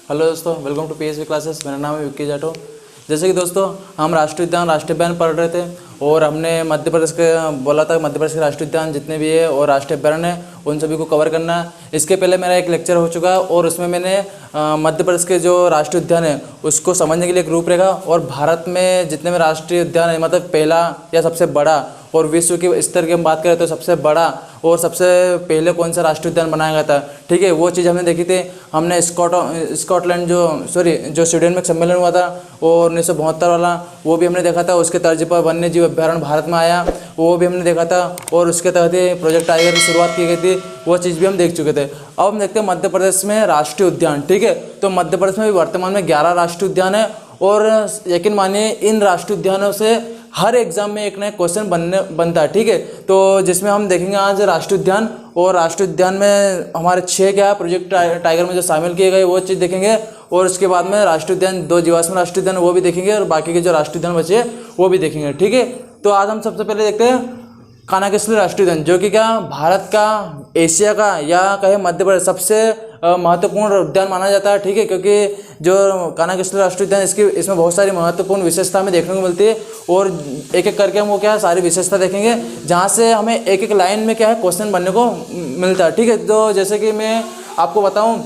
Hello दोस्तों, welcome to PSV classes. मेरा नाम है विक्की जाटो। जैसे कि दोस्तों हम राष्ट्रीय उद्यान राष्ट्रीय अभ्यारण्य पढ़ रहे थे और हमने मध्य प्रदेश के बोला था मध्य प्रदेश के राष्ट्रीय उद्यान जितने भी है और राष्ट्रीय अभ्यारण्य है उन सभी को कवर करना है। इसके पहले मेरा एक लेक्चर हो चुका है और उसमें मैंने मध्य प्रदेश के जो राष्ट्रीय उद्यान है उसको समझने के लिए एक रूपरेखा और भारत में जितने भी राष्ट्रीय उद्यान है मतलब पहला या सबसे बड़ा और विश्व की स्तर की हम बात करें तो सबसे बड़ा और सबसे पहले कौन सा राष्ट्रीय उद्यान बनाया गया था, ठीक है, वो चीज़ हमने देखी थी। हमने स्कॉटलैंड जो स्वीडन में एक सम्मेलन हुआ था और 1972 वाला वो भी हमने देखा था। उसके तर्ज पर वन्य जीव अभ्यारण्य भारत में आया वो भी हमने देखा था और उसके तहत ही प्रोजेक्ट टाइगर की शुरुआत की गई थी, वो चीज़ भी हम देख चुके थे। अब हम देखते हैं मध्य प्रदेश में राष्ट्रीय उद्यान, ठीक है। तो मध्य प्रदेश में भी वर्तमान में 11 राष्ट्रीय उद्यान है और यकीन मानिए इन राष्ट्रीय उद्यानों से हर एग्जाम में एक नया क्वेश्चन बनता है, ठीक है। तो जिसमें हम देखेंगे आज राष्ट्रीय उद्यान और राष्ट्रीय उद्यान में हमारे 6 क्या प्रोजेक्ट टाइगर में जो शामिल किए गए वो चीज़ देखेंगे और उसके बाद में राष्ट्रीय उद्यान 2 जीवाश्म राष्ट्रीय उद्यान वो भी देखेंगे और बाकी के जो राष्ट्रीय उद्यान बचे वो भी देखेंगे, ठीक है। तो आज हम सबसे पहले देखते हैं कानाकेसरी राष्ट्रीय उद्यान, जो कि क्या भारत का, एशिया का या कहे मध्य प्रदेश सबसे महत्वपूर्ण उद्यान माना जाता है, ठीक है। क्योंकि जो कानाकेसरी राष्ट्रीय उद्यान इसमें बहुत सारी महत्वपूर्ण विशेषता हमें देखने को मिलती है और एक एक करके हम वो क्या सारी विशेषता देखेंगे जहाँ से हमें एक एक लाइन में क्या है क्वेश्चन बनने को मिलता है, ठीक है। तो जैसे कि मैं आपको बताऊँ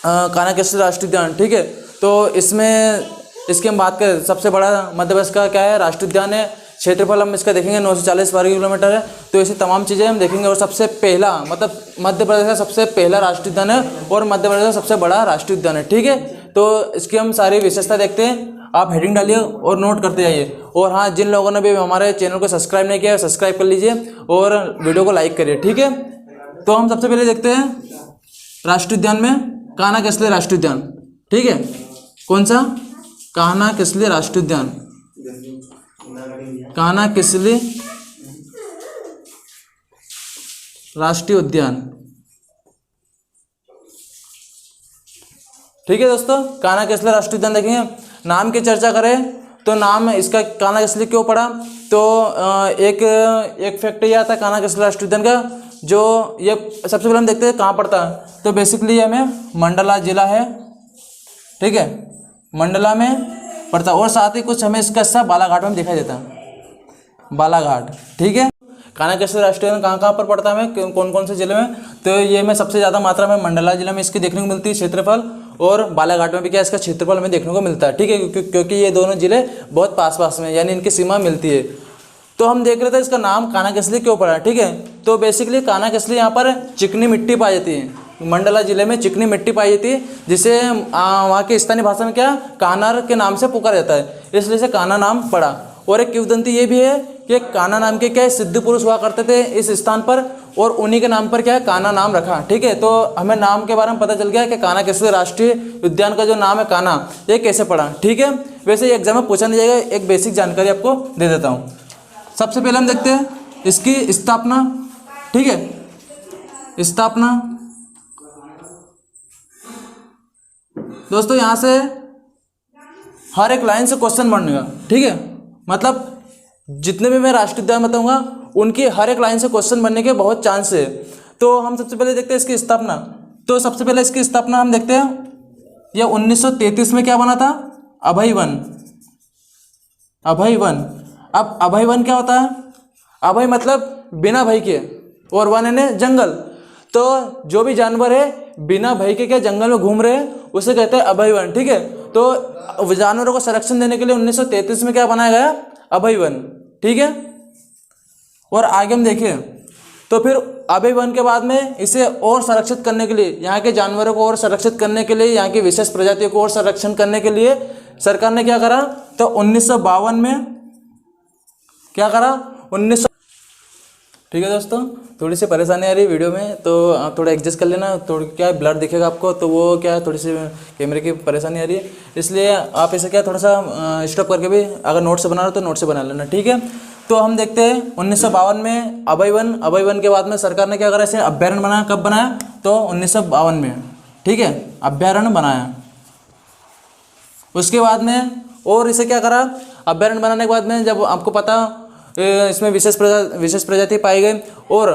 कानाकेसरी राष्ट्रीय उद्यान, ठीक है। तो इसकी हम बात करें सबसे बड़ा मध्य प्रदेश का क्या है राष्ट्रीय उद्यान है। क्षेत्रफल हम इसका देखेंगे 940 वर्ग किलोमीटर है। तो ऐसी तमाम चीज़ें हम देखेंगे और सबसे पहला मतलब मध्य प्रदेश का सबसे पहला राष्ट्रीय उद्यान है और मध्य प्रदेश का सबसे बड़ा राष्ट्रीय उद्यान है, ठीक है। तो इसकी हम सारी विशेषता देखते हैं। आप हेडिंग डालिए और नोट करते जाइए। और हाँ, जिन लोगों ने भी हमारे चैनल को सब्सक्राइब नहीं किया सब्सक्राइब कर लीजिए और वीडियो को लाइक करिए, ठीक है। तो हम सबसे पहले देखते हैं राष्ट्रीय उद्यान में कानाकेसरी राष्ट्रीय उद्यान, ठीक है। कौन सा? कानाकेसरी राष्ट्रीय उद्यान, कानाकेसरी राष्ट्रीय उद्यान, ठीक है दोस्तों। कानाकेसरी राष्ट्रीय उद्यान देखेंगे। नाम की चर्चा करें तो नाम इसका कानाकेसरी क्यों पड़ा, तो एक फैक्ट यह आता है कानाकेसरी राष्ट्रीय उद्यान का, जो ये सबसे पहले हम देखते हैं कहाँ पड़ता है। तो बेसिकली हमें मंडला जिला है, ठीक है, मंडला में पड़ता है और साथ ही कुछ हमें इसका हिस्सा बालाघाट में दिखाई देता है, बालाघाट, ठीक है। कानाकेसरी राष्ट्रीय उद्यान कहाँ कहाँ पर पड़ता है हमें कौन कौन से जिले में, तो ये में सबसे ज़्यादा मात्रा में मंडला जिला में इसकी देखने को मिलती है क्षेत्रफल और बालाघाट में भी क्या इसका क्षेत्रफल हमें देखने को मिलता है, ठीक है। क्योंकि ये दोनों जिले बहुत पास में यानी इनकी सीमा मिलती है। तो हम देख रहे थे इसका नाम कानाकेसरी क्यों पड़ा, ठीक है। तो बेसिकली कानाकेसरी यहाँ पर चिकनी मिट्टी पाई जाती है, मंडला जिले में चिकनी मिट्टी पाई जाती है जिसे वहाँ की स्थानीय भाषा में क्या कानार के नाम से पुकारा जाता है, इसलिए से काना नाम पड़ा। और एक किंवदंती ये भी है कि काना नाम के क्या सिद्ध पुरुष हुआ करते थे इस स्थान पर और उन्हीं के नाम पर क्या है काना नाम रखा, ठीक है। तो हमें नाम के बारे में पता चल गया कि कानाकेसरी राष्ट्रीय उद्यान का जो नाम है काना ये कैसे पड़ा, ठीक है। वैसे एग्जाम में पूछा नहीं जाएगा, एक बेसिक जानकारी आपको दे देता हूँ। सबसे पहले हम देखते हैं इसकी स्थापना, ठीक है। स्थापना दोस्तों यहाँ से हर एक लाइन से क्वेश्चन बनेगा, ठीक है। मतलब जितने भी मैं राष्ट्रीय उद्यान बताऊंगा उनकी हर एक लाइन से क्वेश्चन बनने के बहुत चांस है। तो हम सबसे पहले देखते हैं इसकी स्थापना। तो सबसे पहले इसकी स्थापना हम देखते हैं यह 1933 में क्या बना था, अभय वन, अभय वन। अब अभय वन क्या होता है, अभय मतलब बिना भय के और वन यानी जंगल। तो जो भी जानवर है बिना भय के क्या जंगल में घूम रहे हैं उसे कहते हैं अभय वन, ठीक है। तो जानवरों को संरक्षण देने के लिए 1933 में क्या बनाया गया, अभय वन, ठीक है। और आगे हम देखें तो फिर अभय वन के बाद में इसे और संरक्षित करने के लिए, यहाँ के जानवरों को और संरक्षित करने के लिए, यहाँ की विशेष प्रजातियों को और संरक्षण करने के लिए सरकार ने क्या करा, तो 1952 में क्या करा, 1900, ठीक है दोस्तों। थोड़ी सी परेशानी आ रही है वीडियो में तो आप थोड़ा एडजस्ट कर लेना। थोड़ी क्या ब्लर दिखेगा आपको तो वो क्या थोड़ी सी कैमरे की परेशानी आ रही है, इसलिए आप इसे क्या थोड़ा सा स्टॉप करके भी अगर नोट से बना रहे हो तो नोट से बना लेना, ठीक है। तो हम देखते हैं 1952 में अभय वन के बाद में सरकार ने क्या करा, इसे अभ्यारण्य बनाया। कब बनाया, तो 1952 में, ठीक है, अभ्यारण्य बनाया। उसके बाद में और इसे क्या करा, अभ्यारण्य बनाने के बाद में जब आपको पता इसमें विशेष प्रजाति पाई गई और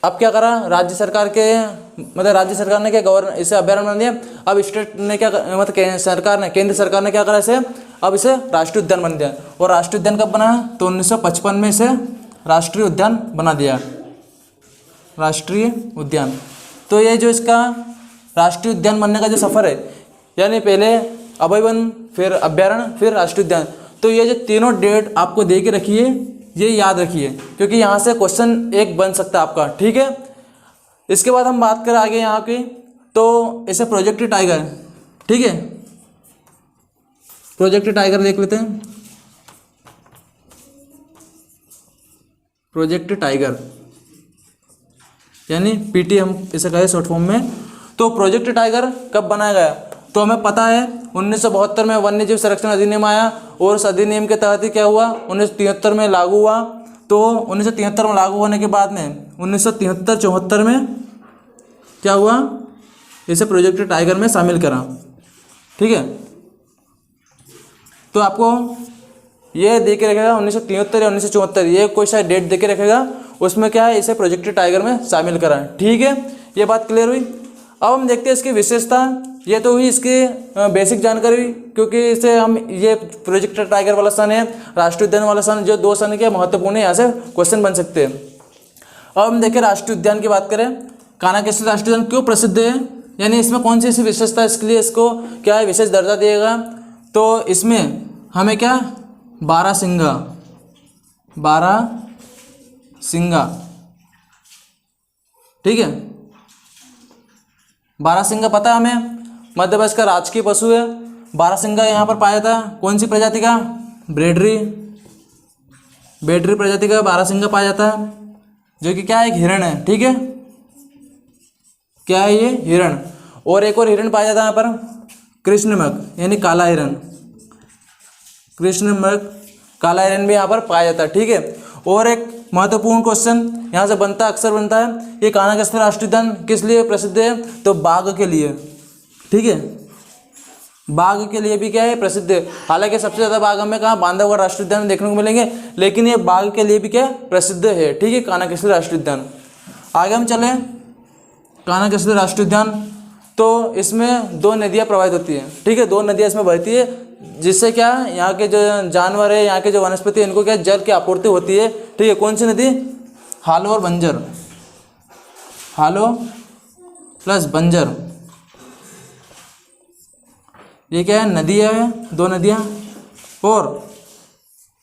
अब क्या करा, राज्य सरकार के मतलब राज्य सरकार ने क्या इसे अभ्यारण्य बना दिया। अब स्टेट ने क्या मतलब केंद्र सरकार ने क्या करा इसे, अब इसे राष्ट्रीय उद्यान बना दिया। और राष्ट्रीय उद्यान कब बना? तो 1955 में इसे राष्ट्रीय उद्यान बना दिया, राष्ट्रीय उद्यान। तो ये जो इसका राष्ट्रीय उद्यान बनने का जो सफ़र है, यानी पहले अभय वन, फिर अभ्यारण्य, फिर राष्ट्रीय उद्यान, तो ये जो तीनों डेट आपको दे के रखिए, ये याद रखिए, क्योंकि यहाँ से क्वेश्चन एक बन सकता है आपका, ठीक है। इसके बाद हम बात करें आगे यहाँ की, तो इसे प्रोजेक्ट टाइगर, ठीक है, प्रोजेक्ट टाइगर देख लेते हैं। प्रोजेक्ट टाइगर यानी पीटी हम इसे कहें शॉर्ट फॉर्म में। तो प्रोजेक्ट टाइगर कब बनाया गया? तो हमें पता है 1972 में वन्य जीव संरक्षण अधिनियम आया, और उस अधिनियम के तहत ही क्या हुआ, 1973 में लागू हुआ। तो 1973 में लागू होने के बाद में 1973-74 में क्या हुआ, इसे प्रोजेक्ट टाइगर में शामिल करा, ठीक है। तो आपको ये दे के रखेगा 1973 या 1974, ये कोई सा डेट दे के रखेगा, उसमें क्या है, इसे प्रोजेक्ट टाइगर में शामिल करा, ठीक है। ये बात क्लियर हुई। अब हम देखते हैं इसकी विशेषता। ये तो हुई इसकी बेसिक जानकारी, क्योंकि इसे हम ये प्रोजेक्ट टाइगर वाला सन है, राष्ट्रीय उद्यान वाला सन, जो दो सन के महत्वपूर्ण है, यहाँ से क्वेश्चन बन सकते हैं। अब हम देखें राष्ट्रीय उद्यान की बात करें, कान्हा-केसरी राष्ट्रीय उद्यान क्यों प्रसिद्ध है, यानी इसमें कौन सी ऐसी विशेषता है, इसके लिए इसको क्या है, विशेष दर्जा दिएगा। तो इसमें हमें क्या, बारहसिंगा ठीक है, बारहसिंगा पता है हमें, मध्य प्रदेश का राजकीय पशु है। बारहसिंगा यहाँ पर पाया जाता है, कौन सी प्रजाति का, ब्रेडरी प्रजाति का बारहसिंगा पाया जाता है, जो कि क्या है, एक हिरण है, ठीक है, क्या है ये, हिरण। और एक और हिरण पाया जाता है यहाँ पर, कृष्णमृग यानी काला हिरण, कृष्णमृग काला हिरण भी यहाँ पर पाया जाता है, ठीक है। और एक महत्वपूर्ण क्वेश्चन यहाँ से बनता है, अक्सर बनता है, ये कान्हा-केसरी राष्ट्रीय उद्यान किस लिए प्रसिद्ध है, तो बाघ के लिए, ठीक है, बाघ के लिए भी क्या है, प्रसिद्ध है। हालांकि सबसे ज़्यादा बाघ हमें कहाँ, बांधवगढ़ राष्ट्रीय उद्यान में देखने को मिलेंगे, लेकिन ये बाघ के लिए भी क्या प्रसिद्ध है, ठीक है, कान्हा-केसरी राष्ट्रीय उद्यान। आगे हम चलें, कान्हा-केसरी राष्ट्रीय उद्यान, तो इसमें दो नदियाँ प्रवाहित होती हैं, ठीक है, दो नदियाँ इसमें बहती है, जिससे क्या यहाँ के जो जानवर है, यहाँ के जो वनस्पति है, इनको क्या जल की आपूर्ति होती है, ठीक है। कौन सी नदी, हालो और बंजर, हालो प्लस बंजर, ये क्या है, नदियाँ है, दो नदियाँ, और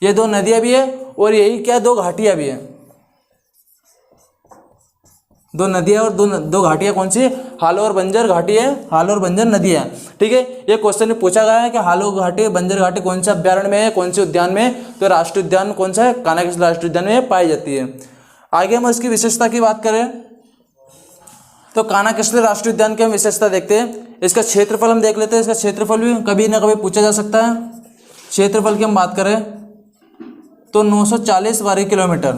ये दो नदियाँ भी है, और यही क्या, दो घाटियाँ भी है, दो नदियाँ और दो घाटियाँ, कौन सी, हालो और बंजर घाटी है, हालो और बंजर नदियाँ, ठीक है। ये क्वेश्चन में पूछा गया है कि हालो घाटी, बंजर घाटी कौन से अभ्यारण्य में है, कौन से उद्यान में, तो राष्ट्रीय उद्यान कौन सा है, कान्हा-केसरी राष्ट्रीय उद्यान में पाई जाती है। आगे हम इसकी विशेषता की बात करें, तो कान्हा-केसरी राष्ट्रीय उद्यान की हम विशेषता देखते हैं। इसका क्षेत्रफल हम देख लेते हैं, इसका क्षेत्रफल भी कभी ना कभी पूछा जा सकता है। क्षेत्रफल की हम बात करें तो 940 वर्ग किलोमीटर,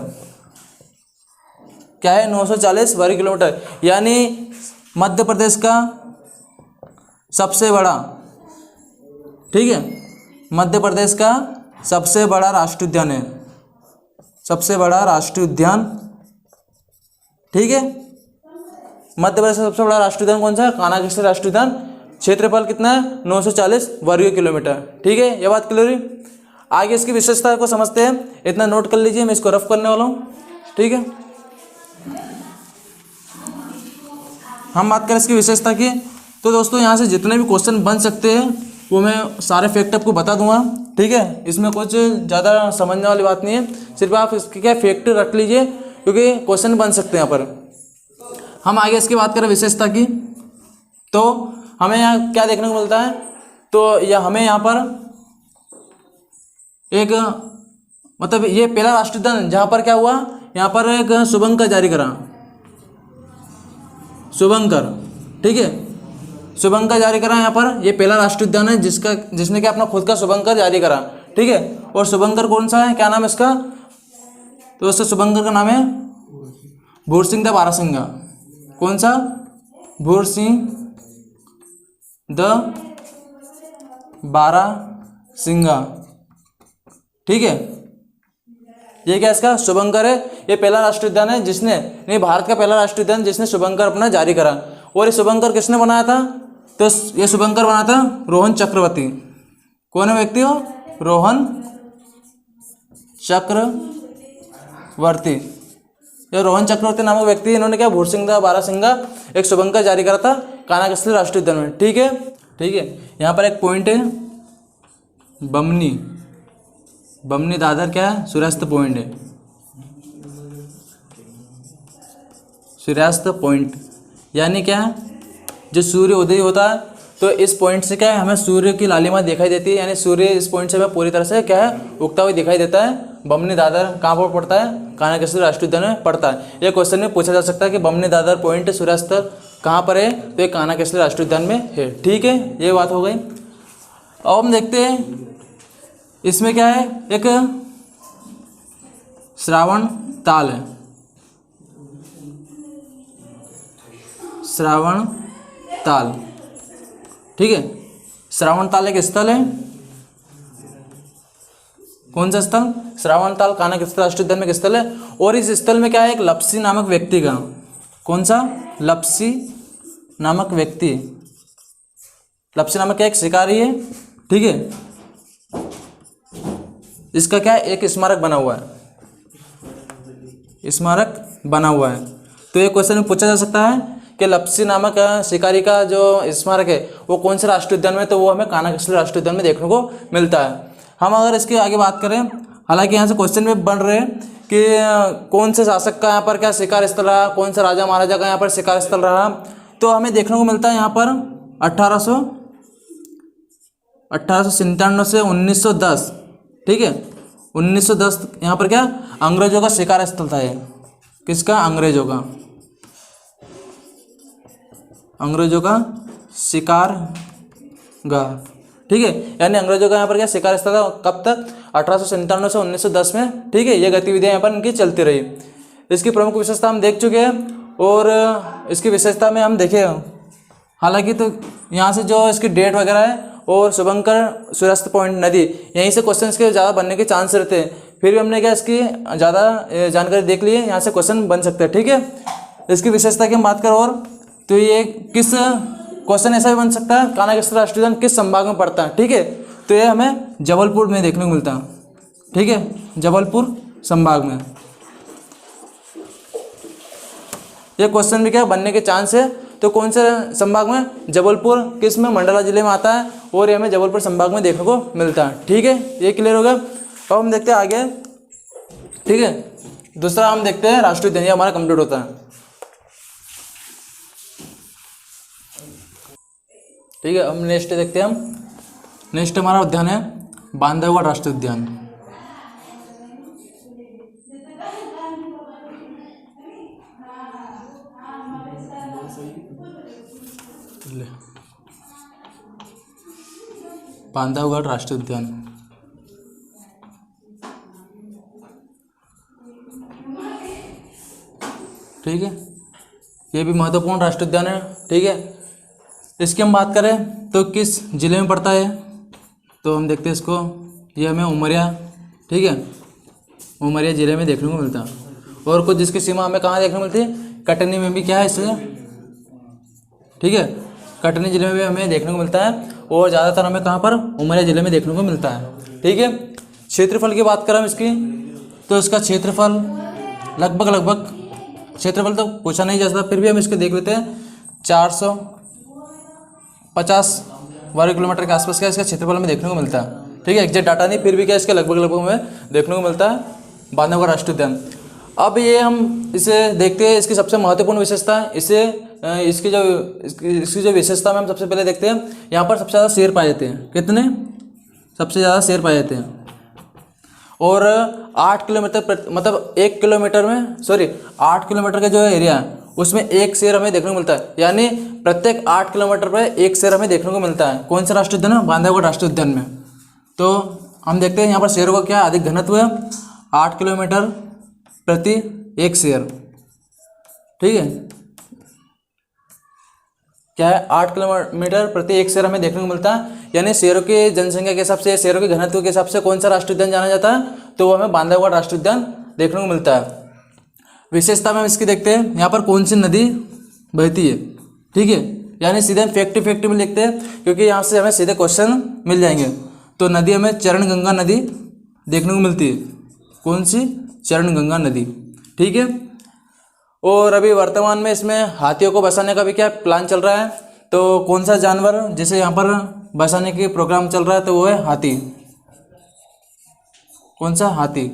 क्या है, 940 वर्ग किलोमीटर, यानी मध्य प्रदेश का सबसे बड़ा, ठीक है, मध्य प्रदेश का सबसे बड़ा राष्ट्रीय उद्यान है, सबसे बड़ा राष्ट्रीय उद्यान, ठीक है। मध्य प्रदेश का सबसे बड़ा राष्ट्रीय उद्यान कौन सा है, कान्हा-केसरी राष्ट्रीय उद्यान। क्षेत्रफल कितना है, 940 वर्ग किलोमीटर, ठीक है, ये बात क्लियर हुई। आगे इसकी विशेषता को समझते हैं, इतना नोट कर लीजिए, मैं इसको रफ करने वाला हूँ, ठीक है। हम बात करें इसकी विशेषता की, तो दोस्तों यहाँ से जितने भी क्वेश्चन बन सकते हैं वो मैं सारे फैक्ट आपको बता दूंगा, ठीक है। इसमें कुछ ज़्यादा समझने वाली बात नहीं है, सिर्फ आप इसके क्या फैक्ट रख लीजिए, क्योंकि क्वेश्चन बन सकते हैं यहाँ पर। हम आगे इसकी बात करें विशेषता की, तो हमें यहाँ क्या देखने को मिलता है, तो यह हमें यहाँ पर एक मतलब ये पहला राष्ट्रीय उद्यान जहाँ पर क्या हुआ, यहाँ पर एक शुभंकर जारी करा, शुभंकर, ठीक है, शुभंकर जारी करा यहाँ पर, ये पहला राष्ट्रीय उद्यान है जिसने क्या अपना खुद का शुभंकर जारी करा, ठीक है। और शुभंकर कौन सा है, क्या नाम है इसका, तो उससे शुभंकर का नाम है भूरसिंह द बारहसिंगा। कौन सा, भूरसिंह द बारहसिंगा, ठीक है। ये क्या इसका शुभंकर है, ये पहला राष्ट्रीय उद्यान है जिसने, नहीं भारत का पहला राष्ट्रीय उद्यान जिसने शुभंकर अपना जारी करा। और ये शुभंकर किसने बनाया था, तो ये शुभंकर बना था रोहन चक्रवर्ती। कौन है व्यक्ति हो, रोहन चक्रवर्ती। ये रोहन चक्रवर्ती नामक व्यक्ति, इन्होंने क्या भूरसिंगा बारासिंगा एक शुभंकर जारी करा था कानाकसली राष्ट्रीय उद्यान में। ठीक है, ठीक है। यहाँ पर एक पॉइंट है बमनी, बमनी दादर क्या है, सूर्यास्त पॉइंट है, सूर्यास्त पॉइंट यानी क्या है, जो सूर्य उदय होता है तो इस पॉइंट से क्या है हमें सूर्य की लालिमा दिखाई देती है, यानी सूर्य इस पॉइंट से हमें पूरी तरह से क्या है उगता हुआ दिखाई देता है। बमनी दादर कहाँ पर पड़ता है, कानाकसली राष्ट्रीय उद्यान में पड़ता है। ये क्वेश्चन में पूछा जा सकता है कि बमनी दादर पॉइंट सूर्यास्त कहाँ पर है, तो ये कानाकसली राष्ट्रीय उद्यान में है। ठीक है, ये बात हो गई। अब हम देखते हैं इसमें क्या है, एक श्रावण ताल है, श्रावण ताल। ठीक है, श्रावण ताल एक स्थल है, कौन सा स्थल, श्रावण ताल कानाकसली राष्ट्रीय उद्यान में एक स्थल है। और इस स्थल में क्या है, एक लप्सी नामक व्यक्ति का, कौन सा, लप्सी नामक व्यक्ति, लप्सी नामक क्या एक शिकारी है। ठीक है, इसका क्या है एक स्मारक बना हुआ है, स्मारक बना हुआ है। तो ये क्वेश्चन में पूछा जा सकता है कि लप्सी नामक शिकारी का जो स्मारक है वो कौन से राष्ट्रीय उद्यान में, तो वो हमें कानाकसली राष्ट्रीय उद्यान में देखने को मिलता है। हम अगर इसके आगे बात करें, हालांकि यहाँ से क्वेश्चन में बन रहे हैं कि कौन से शासक का यहाँ पर क्या शिकार स्थल रहा, कौन सा राजा महाराजा का यहाँ पर शिकार स्थल रहा, तो हमें देखने को मिलता है यहाँ पर 1897 से 1910। ठीक है, 1910 यहाँ पर क्या अंग्रेजों का शिकार स्थल था। ये किसका, अंग्रेजों का, अंग्रेजों का शिकारगाह। ठीक है, यानी अंग्रेजों का यहाँ पर क्या शिकार स्थल था, कब तक, 1897 से 1910 में। ठीक है, ये गतिविधियाँ यहाँ पर इनकी चलती रही। इसकी प्रमुख विशेषता हम देख चुके हैं, और इसकी विशेषता में हम देखे हालांकि तो यहाँ से जो इसकी डेट वगैरह है और शुभंकर सूर्यास्त पॉइंट नदी, यहीं से क्वेश्चन के ज़्यादा बनने के चांस रहते हैं। फिर भी हमने क्या इसकी ज़्यादा जानकारी देख ली है, यहाँ से क्वेश्चन बन सकते हैं। ठीक है, इसकी विशेषता की हम बात करें और, तो ये किस क्वेश्चन ऐसा भी बन सकता है, कानाकसली राष्ट्रीय उद्यान किस संभाग में पड़ता है। ठीक है, तो ये हमें जबलपुर में देखने को मिलता है। ठीक है, जबलपुर संभाग में ये क्वेश्चन भी क्या बनने के चांस है। तो कौन से संभाग में, जबलपुर किस में, मंडला जिले में आता है, और ये हमें जबलपुर संभाग में देखने को मिलता है। ठीक है, ये क्लियर होगा। अब हम देखते हैं आगे। ठीक है, दूसरा हम देखते हैं राष्ट्रीय उद्यान, ये हमारा कंप्लीट होता है। ठीक है, हम नेक्स्ट देखते हैं। हम नेक्स्ट हमारा उद्यान है बांधवगढ़ राष्ट्रीय उद्यान। बांधवगढ़ राष्ट्रीय उद्यान, ठीक है, ये भी महत्वपूर्ण राष्ट्रीय उद्यान है। ठीक है, इसकी हम बात करें तो किस जिले में पड़ता है, तो हम देखते हैं इसको, ये हमें उमरिया, ठीक है, उमरिया जिले में देखने को मिलता है। और कुछ जिसकी सीमा हमें कहाँ देखने को मिलती है, कटनी में भी क्या है इससे, ठीक है, कटनी जिले में भी हमें देखने को मिलता है। और ज़्यादातर हमें कहाँ पर, उमरिया जिले में देखने को मिलता है। ठीक है, क्षेत्रफल की बात करें हम इसकी, तो इसका क्षेत्रफल लगभग क्षेत्रफल तो पूछा नहीं जा सकता, फिर भी हम इसको देख लेते हैं। 450 वर्ग किलोमीटर के आसपास का इसका क्षेत्रफल हमें देखने को मिलता है। ठीक है, एग्जैक्ट डाटा नहीं, फिर भी क्या इसके लगभग हमें देखने को मिलता है बांधवगढ़ राष्ट्रीय उद्यान। अब ये हम इसे देखते हैं, इसकी सबसे महत्वपूर्ण विशेषता है, इसकी जो विशेषता में हम सबसे पहले देखते हैं, यहाँ पर सबसे ज़्यादा शेर पाए जाते हैं। कितने, सबसे ज़्यादा शेर पाए जाते हैं। और 8 किलोमीटर मतलब 1 किलोमीटर में 8 किलोमीटर का जो एरिया है उसमें एक शेर हमें देखने को मिलता है, यानी प्रत्येक 8 किलोमीटर पर एक शेर हमें देखने को मिलता है। कौन सा राष्ट्रीय उद्यान है, बांधवगढ़ राष्ट्रीय उद्यान में। तो हम देखते हैं यहाँ पर शेरों का क्या अधिक घनत्व है, 8 किलोमीटर प्रति एक शेर। ठीक है, क्या है 8 किलोमीटर प्रति एक शेर हमें देखने को मिलता है, यानी शेरों की जनसंख्या के हिसाब से, शेरों के घनत्व के हिसाब से कौन सा राष्ट्रीय उद्यान जाना जाता है, तो वो हमें बांधवगढ़ राष्ट्रीय उद्यान देखने को मिलता है। विशेषता में हम इसकी देखते हैं, यहाँ पर कौन सी नदी बहती है, ठीक है, यानी सीधे हम फैक्ट में लिखते हैं क्योंकि यहाँ से हमें सीधे क्वेश्चन मिल जाएंगे। तो नदी हमें चरण गंगा नदी देखने को मिलती है, कौन सी, चरण गंगा नदी, ठीक है। और अभी वर्तमान में इसमें हाथियों को बसाने का भी क्या प्लान चल रहा है, तो कौन सा जानवर जैसे यहाँ पर बसाने की प्रोग्राम चल रहा है, तो वो है हाथी, कौन सा, हाथी।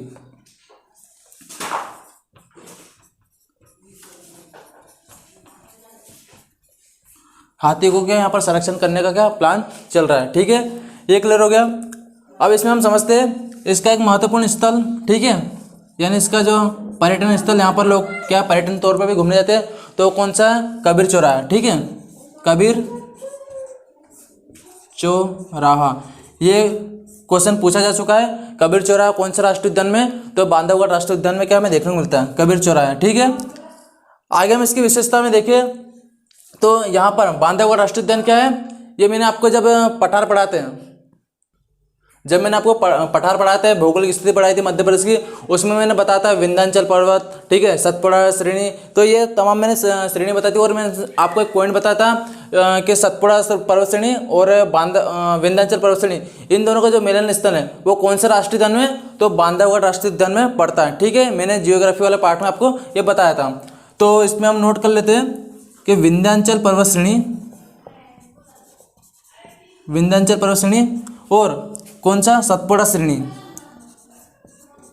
हाथी को क्या यहाँ पर संरक्षण करने का क्या प्लान चल रहा है, ठीक है, ये क्लियर हो गया। अब इसमें हम समझते हैं इसका एक महत्वपूर्ण स्थल, ठीक है, यानी इसका जो पर्यटन स्थल, यहाँ पर लोग क्या पर्यटन तौर पर भी घूमने जाते हैं, तो कौन सा, कबीर चौराहा, ठीक है, कबीर चौराहा। ये क्वेश्चन पूछा जा चुका है, कबीर चौराहा कौन सा राष्ट्रीय उद्यान में, तो बांधवगढ़ राष्ट्रीय उद्यान में क्या हमें देखने को मिलता है, कबीर चौराहा, ठीक है। आगे हम इसकी विशेषता में देखिए तो यहाँ पर बांधवगढ़ राष्ट्रीय उद्यान क्या है, ये मैंने आपको जब पठार पढ़ाते हैं, जब मैंने आपको पठार पढ़ाते हैं, भौगोलिक स्थिति पढ़ाई थी मध्य प्रदेश की, उसमें मैंने बताया था विंध्याचल पर्वत, ठीक है, सतपुड़ा श्रेणी, तो ये तमाम मैंने श्रेणी बताई थी। और मैंने आपको एक पॉइंट बताया था कि सतपुड़ा पर्वत श्रेणी और विंध्याचल पर्वत श्रेणी, इन दोनों का जो मिलन स्थल है वो कौन सा राष्ट्रीय उद्यान में, तो बांधवगढ़ राष्ट्रीय उद्यान में पड़ता है, ठीक है। मैंने जियोग्राफी वाले पार्ट में आपको ये बताया था। तो इसमें हम नोट कर लेते हैं कि विंध्याचल पर्वत श्रेणी, विंध्याचल पर्वत श्रेणी और कौन सा, सतपुड़ा श्रेणी,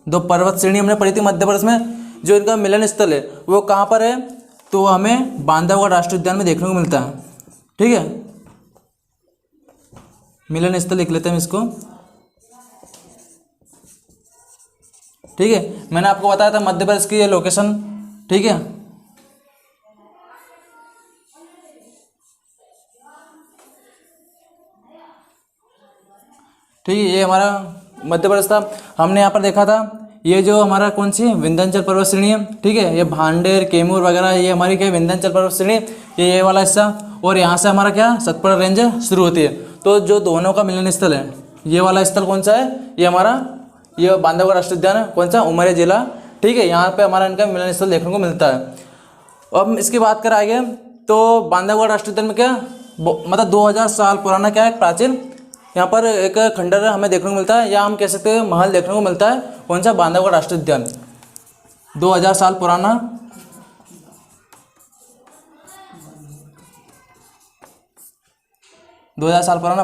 दो पर्वत श्रेणी हमने पढ़ी थी मध्य प्रदेश में। जो इनका मिलन स्थल है वो कहाँ पर है, तो हमें बांधवगढ़ राष्ट्रीय उद्यान में देखने को मिलता है, ठीक है। मिलन स्थल लिख लेते हैं इसको, ठीक है। मैंने आपको बताया था मध्य प्रदेश की ये लोकेशन, ठीक है। ठीक है, ये हमारा मध्य प्रदेश था। हमने यहाँ पर देखा था ये जो हमारा कौन सी विंध्याचल पर्वत श्रेणी है, ठीक है, ये भांडेर कैमूर वगैरह ये हमारी क्या विंध्याचल पर्वत श्रेणी, ये वाला हिस्सा, और यहाँ से हमारा क्या सतपुड़ा रेंज शुरू होती है। तो जो दोनों का मिलन स्थल है, ये वाला स्थल कौन सा है, ये हमारा ये बांधवगढ़ राष्ट्रीय उद्यान है, कौन सा, उमरिया जिला, ठीक है। यहाँ पे हमारा इनका मिलन स्थल देखने को मिलता है। अब इसकी बात करें आगे, तो बांधवगढ़ राष्ट्रीय उद्यान में क्या मतलब 2000 साल पुराना क्या है, प्राचीन यहाँ पर एक खंडर हमें देखने को मिलता है, या हम कह सकते हैं महल देखने को मिलता है, कौन सा, बांधवगढ़ राष्ट्रीय उद्यान, 2000 साल पुराना,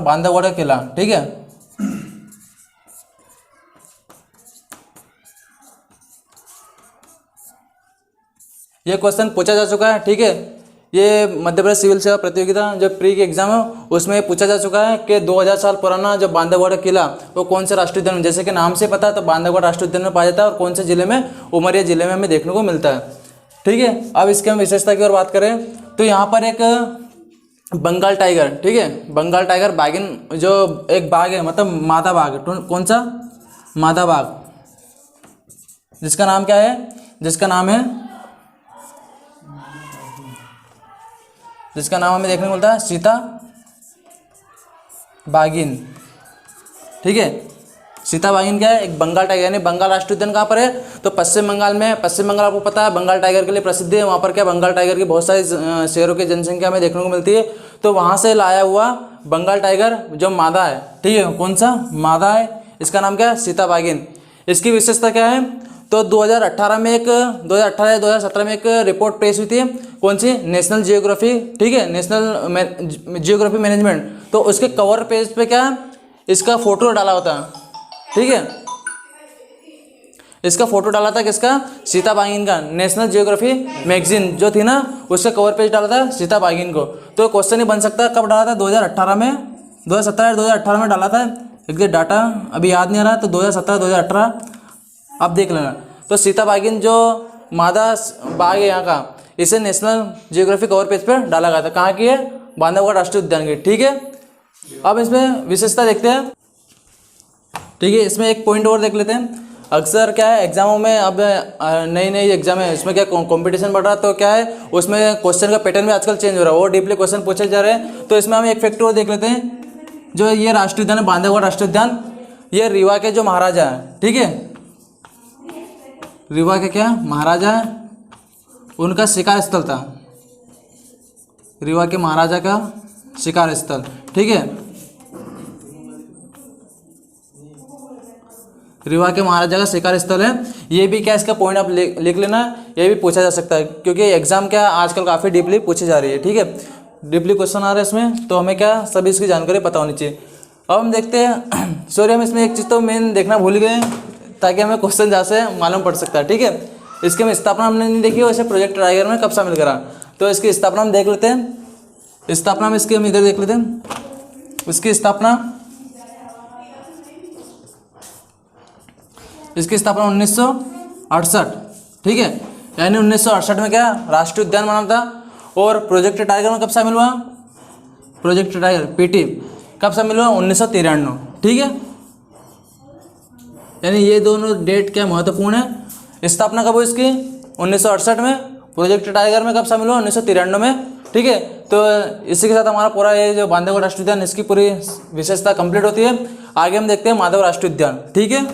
बांधवगढ़ का किला, ठीक है। ये क्वेश्चन पूछा जा चुका है, ठीक है। ये मध्य प्रदेश सिविल सेवा प्रतियोगिता जो प्री के एग्जाम है उसमें पूछा जा चुका है कि 2000 साल पुराना जो बांधवगढ़ किला वो कौन से राष्ट्रीय उद्यान में, जैसे कि नाम से पता है तो बांधवगढ़ राष्ट्रीय उद्यान में पाया जाता है, और कौन से जिले में, उमरिया जिले में हमें देखने को मिलता है, ठीक है। अब इसके हम विशेषता की ओर बात करें तो यहाँ पर एक बंगाल टाइगर, ठीक है, बंगाल टाइगर बागिन जो एक बाघ है, मतलब मादा बाघ, कौन सा, मादा बाघ, जिसका नाम क्या है, जिसका नाम हमें देखने को मिलता है सीता बागिन, ठीक है। सीता बागिन क्या है, एक बंगाल टाइगर, यानी बंगाल राष्ट्रीय उद्यान कहाँ पर है, तो पश्चिम बंगाल में। पश्चिम बंगाल आपको पता है बंगाल टाइगर के लिए प्रसिद्ध है, वहाँ पर क्या बंगाल टाइगर की बहुत सारी शेरों की जनसंख्या हमें देखने को मिलती है। तो वहाँ से लाया हुआ बंगाल टाइगर जो मादा है, ठीक है, कौन सा, मादा है, इसका नाम क्या है, सीता बागिन। इसकी विशेषता क्या है, तो 2018 में एक 2017 में एक रिपोर्ट पेश हुई थी, कौन सी, नेशनल जियोग्राफी, ठीक है, नेशनल जियोग्राफी मैनेजमेंट। तो उसके कवर पेज पे क्या इसका फोटो डाला होता है, ठीक है, इसका फोटो डाला था किसका, सीता बागिन का। नेशनल जियोग्राफी मैगजीन जो थी ना उसका कवर पेज डाला था सीता बागिन को। तो क्वेश्चन ही बन सकता है कब डाला था, 2018 में, 2017 2018 में डाला था, एग्जैक्ट डाटा अभी याद नहीं आ रहा, तो 2017 2018 आप देख लेना। तो सीता बागिन जो मादा बाघ है यहाँ का, इसे नेशनल जियोग्राफी कवर पेज पर डाला गया था, कहाँ की है, बांधवगढ़ राष्ट्रीय उद्यान की, ठीक है। अब इसमें विशेषता देखते हैं, ठीक है। इसमें एक पॉइंट और देख लेते हैं। अक्सर क्या है एग्जामों में, अब नई नई एग्जाम है, इसमें क्या कंपटीशन बढ़ रहा है, तो क्या है उसमें क्वेश्चन का पैटर्न भी आजकल चेंज हो रहा है, और डीपली क्वेश्चन पूछे जा रहे हैं। तो इसमें हम एक फैक्ट और देख लेते हैं। जो ये राष्ट्रीय उद्यान है बांधवगढ़ राष्ट्रीय उद्यान, ये रीवा के जो महाराजा है, ठीक है, रीवा के क्या महाराजा है, उनका शिकार स्थल था, रीवा के महाराजा का शिकार स्थल, ठीक है, रीवा के महाराजा का शिकार स्थल है। ये भी क्या इसका पॉइंट आप लिख लेना, ये भी पूछा जा सकता है, क्योंकि एग्जाम क्या आजकल काफ़ी डीपली पूछी जा रही है, ठीक है, डीपली क्वेश्चन आ रहा है इसमें, तो हमें क्या सभी इसकी जानकारी पता होनी चाहिए। अब हम देखते हैं, सॉरी हम इसमें एक चीज़ तो मेन देखना भूल गए, ताकि हमें क्वेश्चन जहाँ से मालूम पड़ सकता है, ठीक है। इसके में स्थापना हमने नहीं देखी, वैसे प्रोजेक्ट टाइगर में कब शामिल करा, तो इसकी स्थापना हम देख लेते हैं। स्थापना में इसकी हम इधर देख लेते हैं, इसकी स्थापना 1968, ठीक है, यानी 1968 में क्या राष्ट्रीय उद्यान बना था। और प्रोजेक्ट टाइगर में कब शामिल हुआ, प्रोजेक्ट टाइगर पीटी कब शामिल हुआ 1993, ठीक है, यानी ये दोनों डेट क्या महत्वपूर्ण है। स्थापना कब हुई इसकी 1968 में, प्रोजेक्ट टाइगर में कब शामिल हुआ 1993 में, ठीक है। तो इसी के साथ हमारा पूरा ये जो बांधवगढ़ राष्ट्रीय उद्यान इसकी पूरी विशेषता कंप्लीट होती है। आगे हम देखते हैं माधव राष्ट्रीय उद्यान, ठीक है।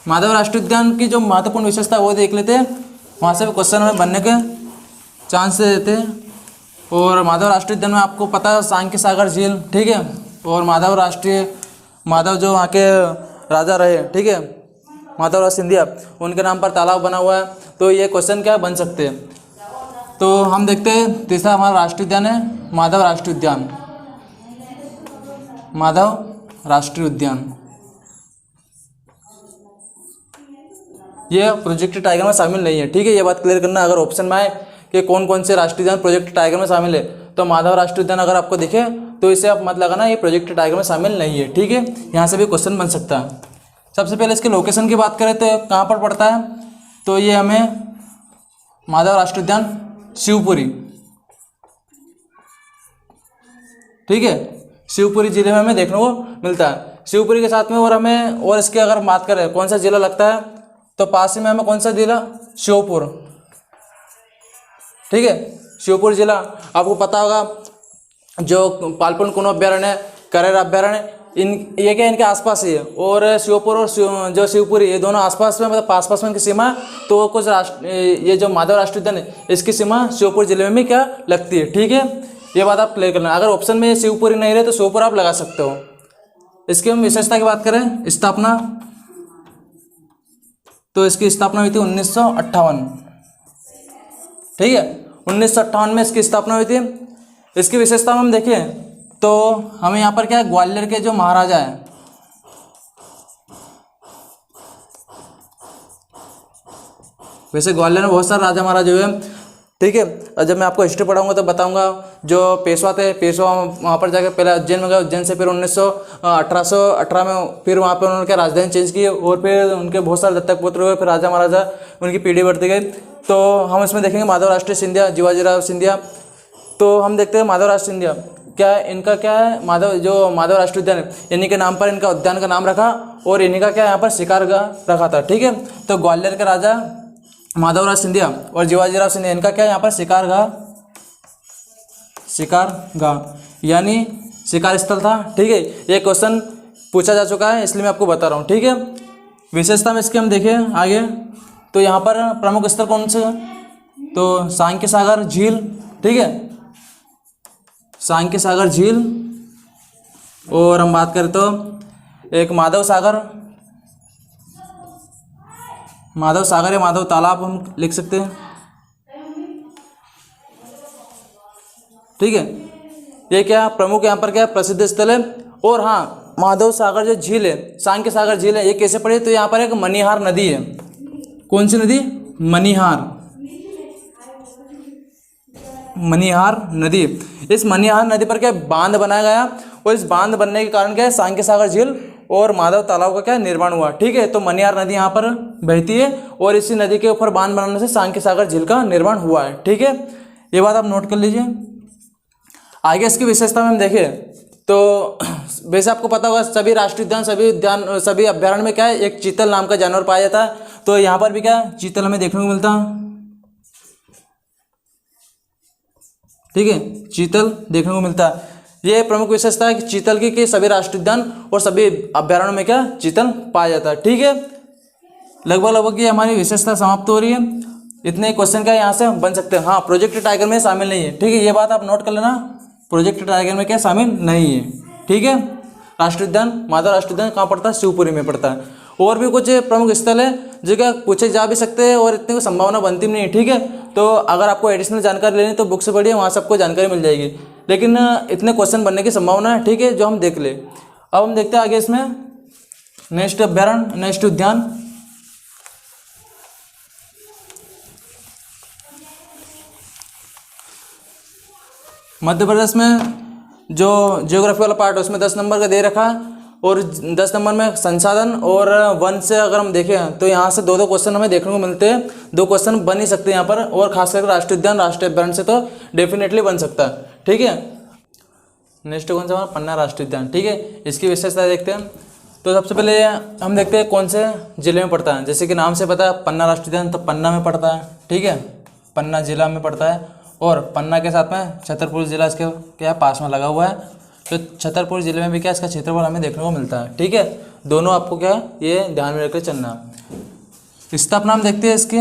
माधव राष्ट्रीय उद्यान की जो महत्वपूर्ण विशेषता वो देख लेते हैं, वहाँ से भी क्वेश्चन हमें बनने के चांस देते हैं। और माधव राष्ट्रीय उद्यान में आपको पता है सांख्य सागर झील, ठीक है, और माधव जो वहाँ के राजा रहे, ठीक है, माधवराव सिंधिया, उनके नाम पर तालाब बना हुआ है। तो ये क्वेश्चन क्या बन सकते हैं। तो हम देखते हैं तीसरा हमारा राष्ट्रीय उद्यान है माधव राष्ट्रीय उद्यान, माधव राष्ट्रीय उद्यान, ये प्रोजेक्ट टाइगर में शामिल नहीं है, ठीक है, ये बात क्लियर करना। अगर ऑप्शन में आए कि कौन कौन से राष्ट्रीय उद्यान प्रोजेक्ट टाइगर में शामिल है, तो माधव राष्ट्रीय उद्यान अगर आपको दिखे तो इसे आप मत लगाना ये प्रोजेक्ट टाइगर में शामिल नहीं है, ठीक है। यहाँ से भी क्वेश्चन बन सकता है। सबसे पहले इसके लोकेशन की बात करें तो कहाँ पर पड़ता है, तो ये हमें माधव राष्ट्रीय उद्यान शिवपुरी, ठीक है, शिवपुरी जिले में हमें देखने को मिलता है। शिवपुरी के साथ में और हमें और इसके अगर बात करें कौन सा जिला लगता है, तो पास में हमें कौन सा जिला श्योपुर, ठीक है, श्योपुर जिला। आपको पता होगा जो पालपुन कुनो अभ्यारण्य, करेर अभ्यारण्य, ये क्या इनके आसपास ही है। और श्योपुर और जो शिवपुरी ये दोनों आसपास में, मतलब पास में इनकी सीमा। तो कुछ ये जो माधव राष्ट्रीय उद्यान है इसकी सीमा श्योपुर जिले में भी क्या लगती है, ठीक है, ये बात आप क्लियर करना। अगर ऑप्शन में शिवपुरी नहीं रहे तो श्योपुर आप लगा सकते हो। इसकी हम विशेषता की बात करें, स्थापना, तो इसकी स्थापना हुई थी 1958, ठीक है, 1958 में इसकी स्थापना हुई थी। इसकी विशेषता हम देखें तो हमें यहाँ पर क्या है, ग्वालियर के जो महाराजा हैं, वैसे ग्वालियर में बहुत सारे राजा महाराजा हुए हैं, ठीक है। और जब मैं आपको हिस्ट्री पढ़ाऊंगा तो बताऊंगा जो पेशवा थे, पेशवा वहाँ पर जाकर पहले उज्जैन में गए, उज्जैन से फिर 1818 में फिर वहाँ पर उन्होंने राजधानी चेंज की, और फिर उनके बहुत सारे दत्तक पुत्र हुए, फिर राजा महाराजा उनकी पीढ़ी बढ़ती गई। तो हम इसमें देखेंगे माधव राष्ट्रीय सिंधिया, जीवाजीराव सिंधिया। तो हम देखते हैं माधव राष्ट्रीय सिंधिया क्या इनका क्या है, माधव राष्ट्रीय उद्यान है, इन्हीं के नाम पर इनका उद्यान का नाम रखा, और इन्हीं का क्या यहाँ पर शिकारगाह रखा था, ठीक है। तो ग्वालियर के राजा माधवराज सिंधिया और जीवाजीराव सिंधिया, इनका क्या यहाँ पर शिकारगाह यानी शिकार स्थल था, ठीक है। ये क्वेश्चन पूछा जा चुका है, इसलिए मैं आपको बता रहा हूँ, ठीक है। विशेषता में इसके हम देखें आगे, तो यहाँ पर प्रमुख स्थल कौन से है, तो सांख्य सागर झील, ठीक है, सांख्य सागर झील। और हम बात करें तो एक माधव सागर या माधव तालाब हम लिख सकते हैं, ठीक है। ये क्या प्रमुख यहाँ पर क्या प्रसिद्ध स्थल है। और हाँ, माधव सागर जो झील है, सांख्य सागर झील है, ये कैसे पड़ी, तो यहाँ पर एक मनिहार नदी है। कौन सी नदी, मनिहार नदी। इस मनिहार नदी पर क्या बांध बनाया गया, और इस बांध बनने के कारण क्या है, सांख्य सागर झील और माधव तालाब का क्या निर्माण हुआ, ठीक है। तो मनिहार नदी यहाँ पर बहती है, और इसी नदी के ऊपर बांध बनाने से सांख्य सागर झील का निर्माण हुआ है, ठीक है। ये बात आप नोट कर लीजिए। आगे इसकी विशेषता में हम देखें तो वैसे आपको पता होगा सभी राष्ट्रीय उद्यान, सभी अभ्यारण्य में क्या है, एक चीतल नाम का जानवर पाया जाता है। तो यहाँ पर भी क्या है, चीतल हमें देखने को मिलता है। ठीक है, चीतल देखने को मिलता है। ये प्रमुख विशेषता है कि चीतल की कि सभी राष्ट्रीय उद्यान और सभी अभ्यारण्यों में क्या चीतल पाया जाता है। ठीक है, लगभग ये हमारी विशेषता समाप्त हो रही है। इतने क्वेश्चन क्या यहाँ से बन सकते हैं। हाँ, प्रोजेक्ट टाइगर में शामिल नहीं है। ठीक है, ये बात आप नोट कर लेना, प्रोजेक्ट टाइगर में क्या शामिल नहीं है। ठीक है, राष्ट्रीय उद्यान माधव राष्ट्रीय उद्यान कहाँ पड़ता है, शिवपुरी में पड़ता है। और भी कुछ प्रमुख स्थल है जो क्या पूछे जा भी सकते हैं और इतनी संभावना बनती भी नहीं है। ठीक है, तो अगर आपको एडिशनल जानकारी लेनी तो बुक से पढ़िए, वहाँ से आपको जानकारी मिल जाएगी, लेकिन इतने क्वेश्चन बनने की संभावना है। ठीक है, जो हम देख ले। अब हम देखते हैं आगे इसमें नेक्स्ट अभ्यारण्य, नेक्स्ट उद्यान। मध्य प्रदेश में जो जियोग्राफी वाला पार्ट है उसमें 10 नंबर का दे रखा है, और 10 नंबर में संसाधन और वन से अगर हम देखें तो यहाँ से 2-2 क्वेश्चन हमें देखने को मिलते हैं। 2 क्वेश्चन बन ही सकते हैं यहाँ पर, और खास करके राष्ट्रीय उद्यान राष्ट्रीय अभ्यारण्य से तो डेफिनेटली बन सकता है। ठीक है, नेक्स्ट कौन सा हमारा पन्ना राष्ट्रीय उद्यान। ठीक है, इसकी विशेषता देखते हैं। तो सबसे पहले हम देखते हैं कौन से जिले में पड़ता है। जैसे कि नाम से पता है पन्ना राष्ट्रीय उद्यान, तो पन्ना में पड़ता है। ठीक है, पन्ना जिला में पड़ता है, और पन्ना के साथ में छतरपुर जिला इसके क्या पास में लगा हुआ है। तो छतरपुर जिले में भी क्या इसका क्षेत्रफल हमें देखने को मिलता है। ठीक है, दोनों आपको क्या ये ध्यान में रखकर चलना। स्थापना हम देखते हैं इसकी,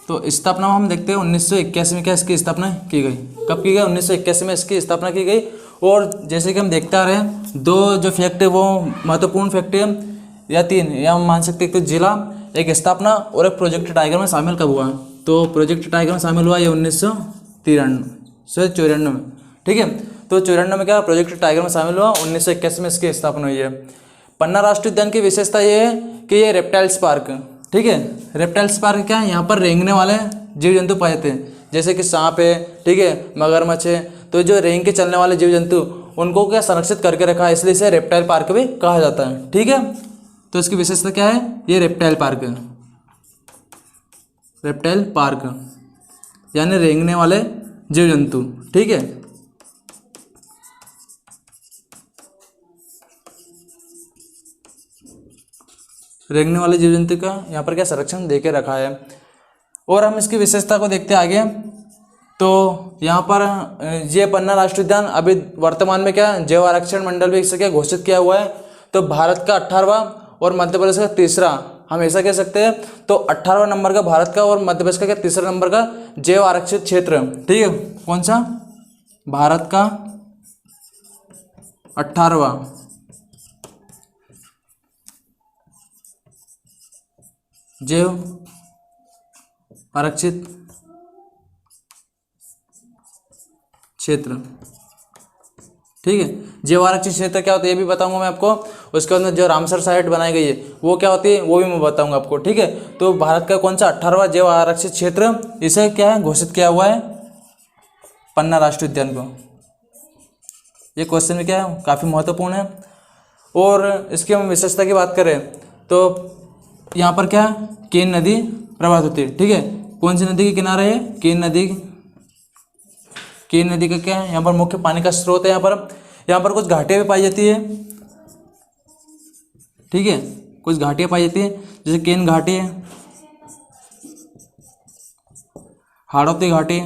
तो स्थापना हम देखते हैं 1981 में क्या इसकी स्थापना की गई। कब की गई, 1981 में इसकी स्थापना की गई। और जैसे कि हम देखते आ रहे हैं, 2 जो फैक्ट है वो महत्वपूर्ण फैक्ट है, या 3 या हम मान सकते हैं, एक तो जिला, एक स्थापना और एक प्रोजेक्ट टाइगर में शामिल कब हुआ। तो प्रोजेक्ट टाइगर में शामिल हुआ ये 1994 में। ठीक है, तो 94 में क्या प्रोजेक्ट टाइगर में शामिल हुआ, 1981 में इसकी स्थापना हुई है। पन्ना राष्ट्रीय उद्यान की विशेषता ये है कि ये रेप्टाइल्स पार्क। ठीक है, रेप्टाइल्स पार्क क्या है, यहाँ पर रेंगने वाले जीव जंतु पाए जाते हैं, जैसे कि सांप है, ठीक है, मगरमच्छ है। तो जो रेंग के चलने वाले जीव जंतु उनको क्या संरक्षित करके रखा है, इसलिए इसे रेप्टाइल पार्क भी कहा जाता है। ठीक है, तो इसकी विशेषता क्या है, ये रेप्टाइल पार्क है। रेप्टाइल पार्क यानी रेंगने वाले जीव जंतु। ठीक है, रेंगने वाले जीव जंतु का यहाँ पर क्या संरक्षण देके रखा है। और हम इसकी विशेषता को देखते आगे। तो यहाँ पर ये पन्ना राष्ट्रीय उद्यान अभी वर्तमान में क्या जैव आरक्षण मंडल भी इसे क्या घोषित किया हुआ है। तो भारत का 18वां और मध्य प्रदेश का 3रा, हम ऐसा कह सकते हैं। तो 18वां नंबर का भारत का और मध्य प्रदेश का क्या 3रा नंबर का जैव आरक्षित क्षेत्र। ठीक है, कौन सा, भारत का 18वां जैव आरक्षित क्षेत्र। ठीक है, जैव आरक्षित क्षेत्र क्या होता है ये भी बताऊंगा मैं आपको। उसके बाद जो रामसर साइट बनाई गई है वो क्या होती है वो भी मैं बताऊंगा आपको। ठीक है, तो भारत का कौन सा 18वां जैव आरक्षित क्षेत्र, इसे क्या है घोषित किया हुआ है पन्ना राष्ट्रीय उद्यान को। ये क्वेश्चन में क्या है काफ़ी महत्वपूर्ण है। और इसकी हम विशेषता की बात करें तो यहाँ पर क्या केन नदी प्रवाहित होती है। ठीक है, कौन सी नदी के किनारे है, केन नदी। केन नदी का क्या है यहाँ पर मुख्य पानी का स्रोत है। यहाँ पर कुछ घाटियाँ भी पाई जाती है। ठीक है, कुछ घाटियाँ पाई जाती है, जैसे केन घाटी है, हाड़ौती घाटी,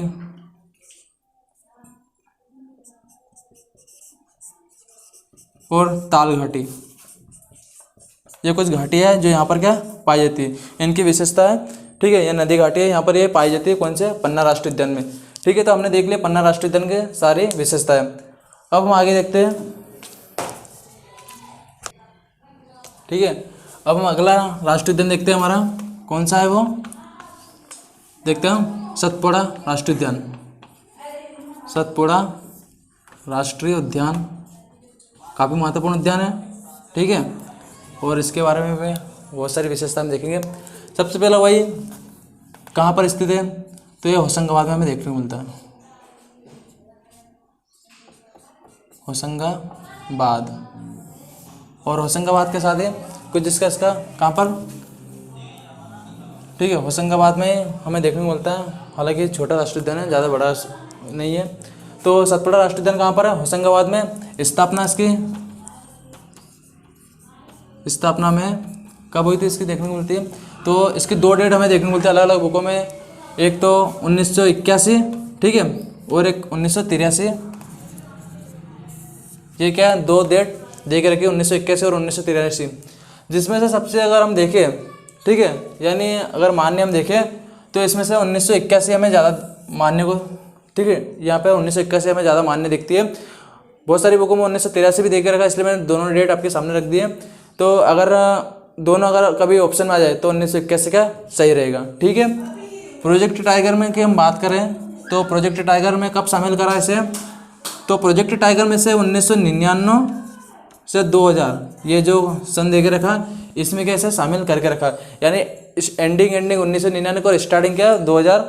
और ताल घाटी। ये कुछ घाटियाँ हैं जो यहाँ पर क्या पाई जाती है, इनकी विशेषता है। ठीक है, ये नदी घाटी है, यहाँ पर ये पाई जाती है कौन से पन्ना राष्ट्रीय उद्यान में। ठीक है, तो हमने देख लिया पन्ना राष्ट्रीय उद्यान के सारी विशेषताएं। अब हम आगे देखते हैं। ठीक है, अब हम अगला राष्ट्रीय उद्यान देखते हैं, हमारा कौन सा है वो देखते हैं, सतपुड़ा राष्ट्रीय उद्यान। सतपुड़ा राष्ट्रीय उद्यान काफ़ी महत्वपूर्ण उद्यान है। ठीक है, और इसके बारे में भी बहुत सारी विशेषता हम देखेंगे। सबसे पहला वही कहाँ पर स्थित है, तो ये होशंगाबाद में हमें देखने को मिलता है। होशंगाबाद, और होशंगाबाद के साथ है कुछ जिसका इसका कहाँ पर। ठीक है, होशंगाबाद में हमें देखने को मिलता है, हालांकि छोटा राष्ट्रीय उद्यान है, ज़्यादा बड़ा नहीं है। तो सतपुड़ा राष्ट्रीय उद्यान कहाँ पर है, होशंगाबाद में। स्थापना इसकी स्थापना में कब हुई थी इसकी देखने को मिलती है। तो इसकी 2 डेट हमें देखने को मिलती है अलग अलग बुकों में, एक तो 1981, ठीक है, और एक 1983। ये क्या है, 2 डेट दे के रखी, 1981 और 1983, जिसमें से सबसे अगर हम देखें, ठीक है, यानी अगर मान्य हम देखें तो इसमें से 1981 हमें ज़्यादा मान्य को, ठीक है, यहाँ पे 1981 हमें ज़्यादा मान्य दिखती है। बहुत सारी बुकों में 1983 भी दे के रखा, इसलिए मैंने दोनों डेट आपके सामने रख दी है। तो अगर दोनों अगर कभी ऑप्शन में आ जाए तो 1981 का सही रहेगा, ठीक है। प्रोजेक्ट टाइगर में की हम बात करें तो प्रोजेक्ट टाइगर में कब शामिल करा इसे, तो प्रोजेक्ट टाइगर में से 1999 से 2000 ये जो सन दे के रखा, इसमें कैसे शामिल करके रखा, यानी एंडिंग 1999 को और स्टार्टिंग क्या 2000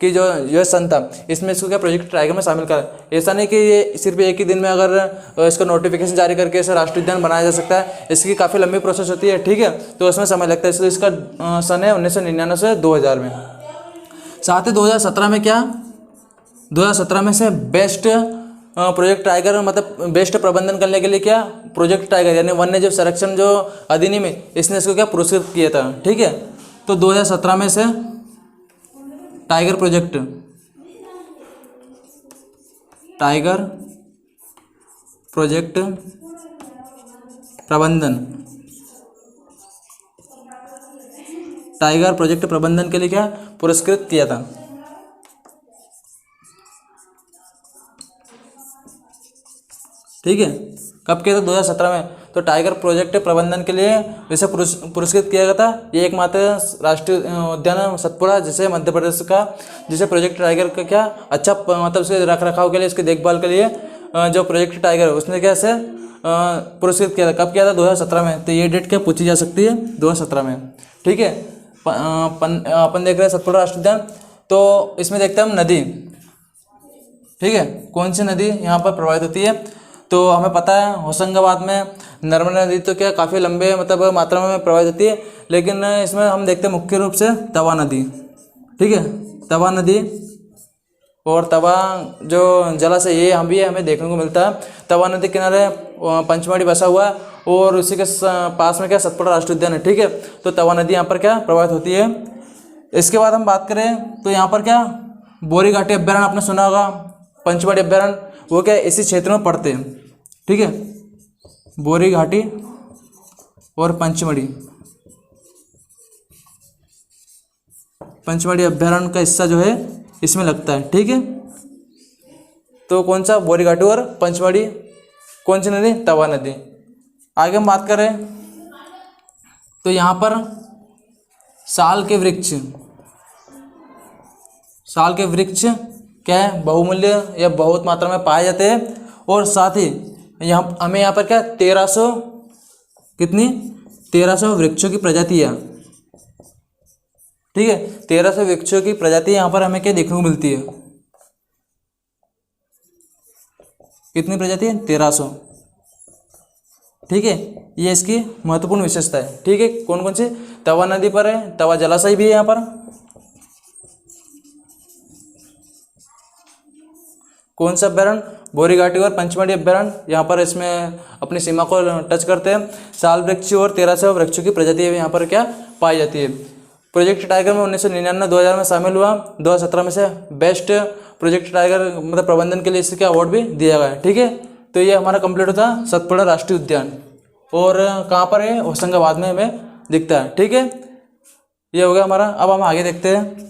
की जो सन था, इसमें इसको क्या प्रोजेक्ट टाइगर में शामिल करा। ऐसा नहीं कि ये सिर्फ एक ही दिन में अगर इसको नोटिफिकेशन जारी करके इसे राष्ट्रीय उद्यान बनाया जा सकता है, इसकी काफ़ी लंबी प्रोसेस होती है, ठीक है, तो उसमें समय लगता है, इसलिए इसका सन है 1999 से 2000 में। साथ ही 2017 में क्या, 2017 में से बेस्ट प्रोजेक्ट टाइगर मतलब बेस्ट प्रबंधन करने के लिए क्या प्रोजेक्ट टाइगर यानी वन्य जीव संरक्षण जो अधिनियम है, इसने इसको क्या पुरस्कृत किया था, ठीक है। तो 2017 में से टाइगर प्रोजेक्ट प्रबंधन के लिए क्या पुरस्कृत किया था, ठीक है। कब किया था, 2017 में। तो टाइगर प्रोजेक्ट प्रबंधन के लिए इसे पुरस्कृत किया गया था। ये एकमात्र राष्ट्रीय उद्यान सतपुड़ा जिसे मध्य प्रदेश का, जिसे प्रोजेक्ट टाइगर का क्या अच्छा मतलब उसके रख रखाव के लिए, इसकी देखभाल के लिए जो प्रोजेक्ट टाइगर उसने क्या इसे पुरस्कृत किया था। कब किया था, 2017 में। तो ये डेट क्या पूछी जा सकती है, 2017 में, ठीक है। अपन देख रहे हैं सतपुड़ा राष्ट्रीय उद्यान, तो इसमें देखते हैं हम नदी, ठीक है, कौन सी नदी यहाँ पर प्रभावित होती है। तो हमें पता है होशंगाबाद में नर्मदा नदी तो क्या काफ़ी लंबे मतलब मात्रा में प्रभावित होती है, लेकिन इसमें हम देखते हैं मुख्य रूप से तवा नदी, ठीक है, तवा नदी और तवा जो जलाशय ये हम भी हमें देखने को मिलता है। तवा नदी किनारे पंचमढ़ी बसा हुआ है और उसी के पास में क्या सतपुड़ा राष्ट्रीय उद्यान है, ठीक है। तो तवा नदी यहाँ पर क्या प्रभावित होती है। इसके बाद हम बात करें तो यहाँ पर क्या बोरी घाटी अभ्यारण्य आपने सुना होगा, पंचमढ़ी अभ्यारण्य, वो क्या इसी क्षेत्र में पड़ते हैं, ठीक है। बोरी घाटी और पंचमढ़ी अभ्यारण्य का हिस्सा जो है इसमें लगता है, ठीक है। तो कौन सा, बोरी घाटी और पंचमढ़ी, कौन सी नदी, तवा नदी। आगे हम बात करें तो यहाँ पर साल के वृक्ष क्या है, बहुमूल्य या बहुत मात्रा में पाए जाते हैं। और साथ ही यहाँ हमें यहाँ पर क्या 1300 वृक्षों की प्रजातियाँ, ठीक है, 1300 वृक्षों की प्रजाति यहाँ पर हमें क्या देखने को मिलती है। कितनी प्रजाति है, 1300, ठीक है। ये इसकी महत्वपूर्ण विशेषता है, ठीक है। कौन कौन सी, तवा नदी पर है, तवा जलाशय भी है यहाँ पर, कौन सा अभ्यारण्य, बोरी घाटी और पंचमढ़ी अभ्यारण्य, यहाँ पर इसमें अपनी सीमा को टच करते हैं। साल वृक्ष और 1300 वृक्षों की प्रजाति यहाँ पर क्या पाई जाती है। प्रोजेक्ट टाइगर में 1999-2000 में शामिल हुआ। 2017 में से बेस्ट प्रोजेक्ट टाइगर मतलब प्रबंधन के लिए इसके अवार्ड भी दिया गया है, ठीक है। तो ये हमारा कंप्लीट होता है सतपुड़ा राष्ट्रीय उद्यान, और कहाँ पर है, होशंगाबाद में हमें दिखता है, ठीक है। ये हो गया हमारा। अब हम आगे देखते हैं।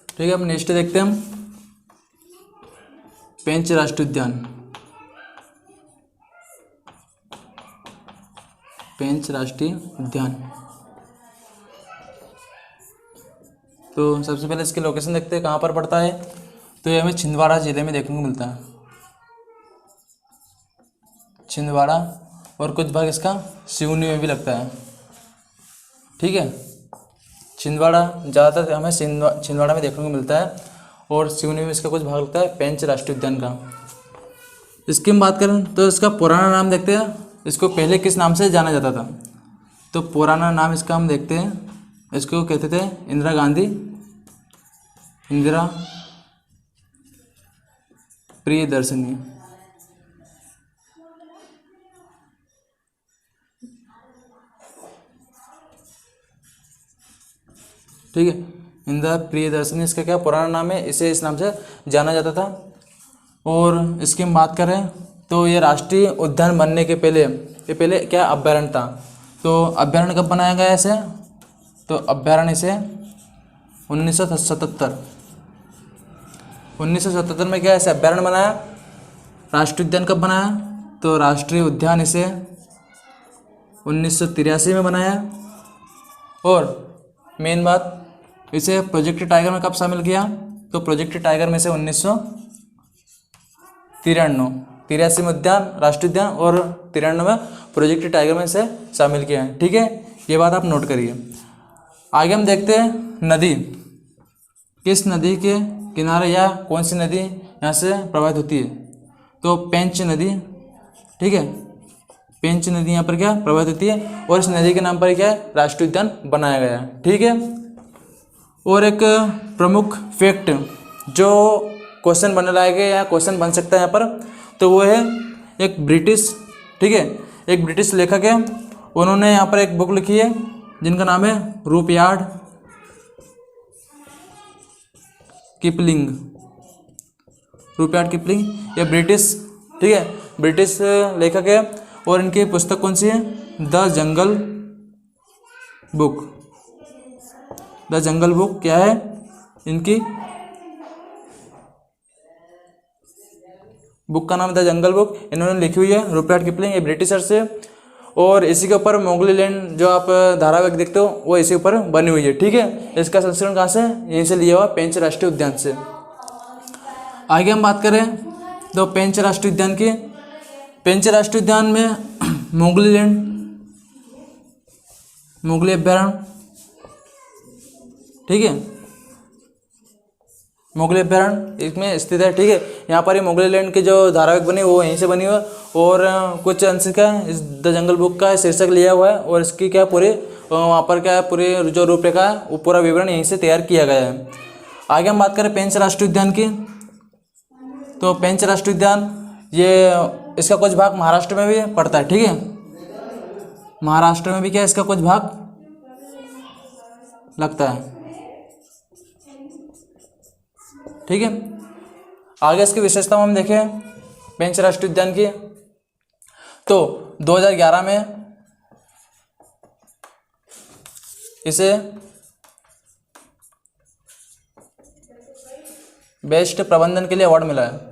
ठीक है, अब नेक्स्ट देखते हैं हम पेंच राष्ट्रीय उद्यान। पेंच राष्ट्रीय उद्यान, तो सबसे पहले इसकी लोकेशन देखते हैं कहाँ पर पड़ता है। तो ये हमें छिंदवाड़ा जिले में देखने को मिलता है, छिंदवाड़ा, और कुछ भाग इसका सिवनी में भी लगता है, ठीक है। छिंदवाड़ा ज़्यादातर हमें छिंदवाड़ा में देखने को मिलता है, और सिवनी में इसका कुछ भाग लगता है पेंच राष्ट्रीय उद्यान का। इसकी हम बात करें तो इसका पुराना नाम देखते हैं, इसको पहले किस नाम से जाना जाता था। तो पुराना नाम इसका हम देखते हैं, इसको कहते थे इंदिरा गांधी, इंदिरा प्रियदर्शनी। ठीक है, इंदिरा प्रियदर्शनी इसका क्या पुराना नाम है, इसे इस नाम से जाना जाता था। और इसकी हम बात करें तो ये राष्ट्रीय उद्यान बनने के पहले, ये पहले क्या अभयारण्य था। तो अभयारण्य कब बनाया गया इसे, तो अभयारण्य इसे 1977 में क्या ऐसे अभयारण्य बनाया। राष्ट्रीय उद्यान कब बनाया, तो राष्ट्रीय उद्यान इसे 1983 में बनाया। और मेन बात, इसे प्रोजेक्ट टाइगर में कब शामिल किया, तो प्रोजेक्ट टाइगर में से 1983 में उद्यान, राष्ट्रीय उद्यान, और 93 में प्रोजेक्ट टाइगर में से शामिल किया है। ठीक है, ये बात आप नोट करिए। आगे हम देखते हैं नदी, किस नदी के किनारे या कौन सी नदी यहाँ से प्रवाहित होती है, तो पेंच नदी। ठीक है, पेंच नदी यहाँ पर क्या प्रवाहित होती है, और इस नदी के नाम पर क्या है राष्ट्रीय उद्यान बनाया गया है। ठीक है, और एक प्रमुख फैक्ट जो क्वेश्चन बनने लायक है या क्वेश्चन बन सकता है यहाँ पर, तो वो है एक ब्रिटिश, ठीक है, एक ब्रिटिश लेखक है, उन्होंने यहाँ पर एक बुक लिखी है जिनका नाम है रुडयार्ड किपलिंग। रुडयार्ड किपलिंग ये ब्रिटिश, ठीक है, ब्रिटिश लेखक है, और इनकी पुस्तक कौन सी है, the jungle book. The jungle book क्या है इनकी बुक का नाम, द जंगल बुक, इन्होंने लिखी हुई है, रुडयार्ड किपलिंग, ये ब्रिटिशर से। और इसी के ऊपर मोगली लैंड जो आप धारावाहिक देखते हो वो इसी ऊपर बनी हुई है। ठीक है, इसका संस्करण कहाँ से, यहीं से लिया हुआ पेंच राष्ट्रीय उद्यान से। आगे हम बात करें तो पेंच राष्ट्रीय उद्यान की, पेंच राष्ट्रीय उद्यान में मोगली लैंड, मोगली अभयारण्य, ठीक है, मोगली अभयारण्य इसमें स्थित है। ठीक है, यहाँ पर ही मोगली लैंड की जो धारावाहिक बनी वो यहीं से बनी हुई है, और कुछ अंश का इस द जंगल बुक का शीर्षक लिया हुआ है, और इसकी क्या पूरी वहाँ पर क्या पूरी जो रूपरेखा है वो पूरा विवरण यहीं से तैयार किया गया है। आगे हम बात करें पेंच राष्ट्रीय उद्यान की, तो पेंच राष्ट्रीय उद्यान ये इसका कुछ भाग महाराष्ट्र में भी पड़ता है। ठीक है, महाराष्ट्र में भी क्या इसका कुछ भाग लगता है। ठीक है, आगे इसकी विशेषता हम देखें पेंच राष्ट्रीय उद्यान की, तो 2011 में इसे बेस्ट प्रबंधन के लिए अवार्ड मिला है।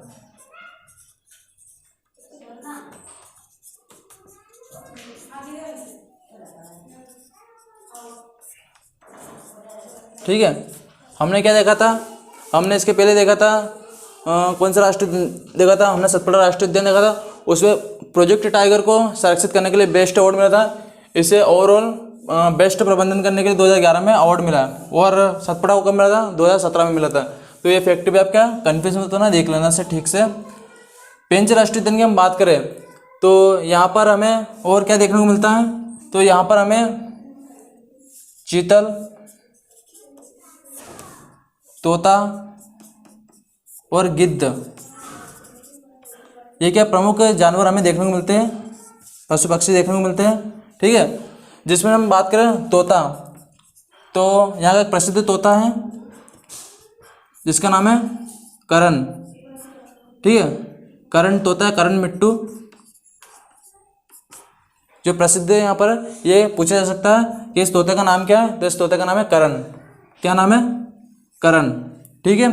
ठीक है, हमने क्या देखा था, हमने इसके पहले देखा था कौन सा राष्ट्रीय देखा था, हमने सतपुड़ा राष्ट्रीय उद्यान देखा था, उसमें प्रोजेक्ट टाइगर को संरक्षित करने के लिए बेस्ट अवार्ड मिला था। इसे ओवरऑल बेस्ट प्रबंधन करने के लिए 2011 में अवार्ड मिला, और सतपुड़ा को कब मिला था, 2017 में मिला था। तो ये फैक्ट भी आपका कन्फ्यूज मत होना, देख लेना से ठीक से। पेंच राष्ट्रीय उद्यान की हम बात करें तो यहाँ पर हमें और क्या देखने को मिलता है, तो यहाँ पर हमें चीतल, तोता और गिद्ध, ये क्या प्रमुख जानवर हमें देखने को मिलते हैं, पशु पक्षी देखने को मिलते हैं। ठीक है, जिसमें हम बात करें तोता, तो यहाँ का एक प्रसिद्ध तोता है जिसका नाम है करण। ठीक है, करण तोता है, करण मिट्टू जो प्रसिद्ध है। यहाँ पर ये पूछा जा सकता है कि इस तोते का नाम क्या है, तो इस तोते का नाम है करण। क्या नाम है, करण। ठीक है,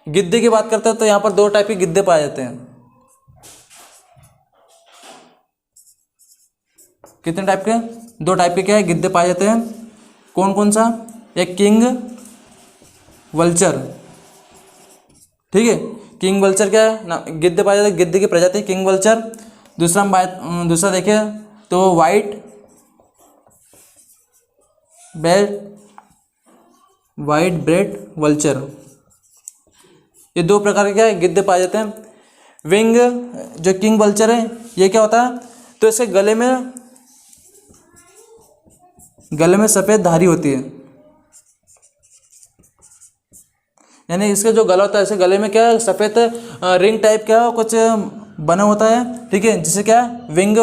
गिद्धे की बात करते हैं तो यहाँ पर दो टाइप के गिद्धे पाए जाते हैं। कितने टाइप के, दो टाइप के क्या है गिद्धे पाए जाते हैं। कौन कौन सा, एक किंग वल्चर। ठीक है, किंग वल्चर क्या है ना, गिद्धे पाए जाते हैं, गिद्धे की प्रजाति किंग वल्चर। दूसरा देखें तो वाइट ब्रेड वल्चर। ये दो प्रकार के क्या है गिद्धे पाए जाते हैं। विंग जो किंग वल्चर है ये क्या होता है, तो इसके गले में सफ़ेद धारी होती है, यानी इसका जो गला होता है इसके गले में क्या है, सफ़ेद रिंग टाइप क्या कुछ बना होता है, ठीक है, जिसे क्या विंग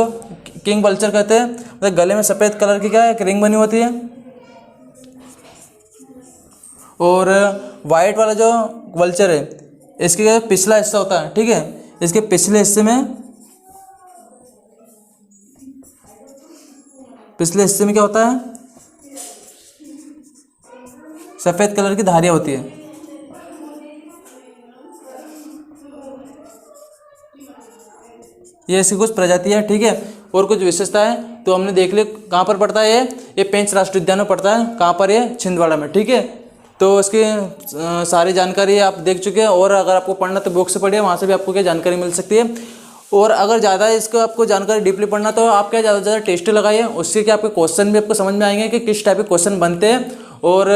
किंग वल्चर कहते हैं। मतलब गले में सफ़ेद कलर की क्या है एक रिंग बनी होती है। और वाइट वाला जो वल्चर है इसके क्या पिछला हिस्सा होता है, ठीक है, इसके पिछले हिस्से में क्या होता है, सफ़ेद कलर की धारियाँ होती है। ये इसकी कुछ प्रजाति है, ठीक है, और कुछ विशेषता है तो हमने देख ली। कहाँ पर पड़ता है ये पेंच राष्ट्रीय उद्यान में पड़ता है। कहाँ पर, ये छिंदवाड़ा में, ठीक है। तो इसकी सारी जानकारी आप देख चुके हैं, और अगर आपको पढ़ना तो बुक से पढ़िए, वहाँ से भी आपको क्या जानकारी मिल सकती है। और अगर ज़्यादा इसको आपको जानकारी डीपली पढ़ना तो आप क्या ज़्यादा से ज़्यादा टेस्ट लगाइए, उससे क्या आपके क्वेश्चन भी आपको समझ में आएंगे कि किस टाइप के क्वेश्चन बनते हैं। और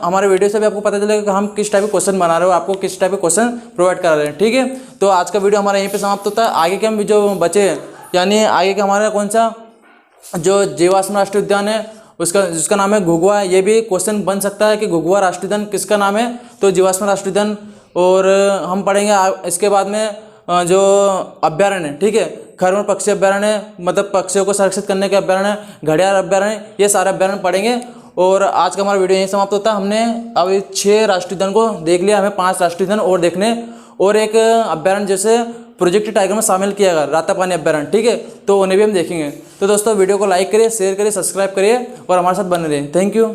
हमारे वीडियो से भी आपको पता चलेगा कि हम किस टाइप के क्वेश्चन बना रहे हो, आपको किस टाइप के क्वेश्चन प्रोवाइड करा रहे हैं, ठीक है। तो आज का वीडियो हमारा यहीं पे समाप्त होता है। आगे के हम जो बचे, यानी आगे का हमारा कौन सा जो जीवाश्म राष्ट्रीय उद्यान है जिसका नाम है घुघुआ, ये भी क्वेश्चन बन सकता है कि घुघुआ राष्ट्रीय उद्यान किसका नाम है, तो जीवाश्म राष्ट्रीय उद्यान। और हम पढ़ेंगे इसके बाद में जो अभ्यारण्य, ठीक है, खरवन पक्षी अभ्यारण्य, मतलब पक्षियों को संरक्षित करने के अभ्यारण्य, घड़ियाल अभ्यारण्य, ये सारे अभ्यारण्य पढ़ेंगे। और आज का हमारा वीडियो यहीं समाप्त होता है। हमने अभी 6 राष्ट्रीय उद्यान को देख लिया, हमें 5 राष्ट्रीय उद्यान और देखने, और एक अभ्यारण्य जैसे प्रोजेक्ट टाइगर में शामिल किया गया रातापानी अभ्यारण्य, ठीक है, तो उन्हें भी हम देखेंगे। तो दोस्तों वीडियो को लाइक करिए, शेयर करिए, सब्सक्राइब करिए और हमारे साथ बने रहिए। Thank you.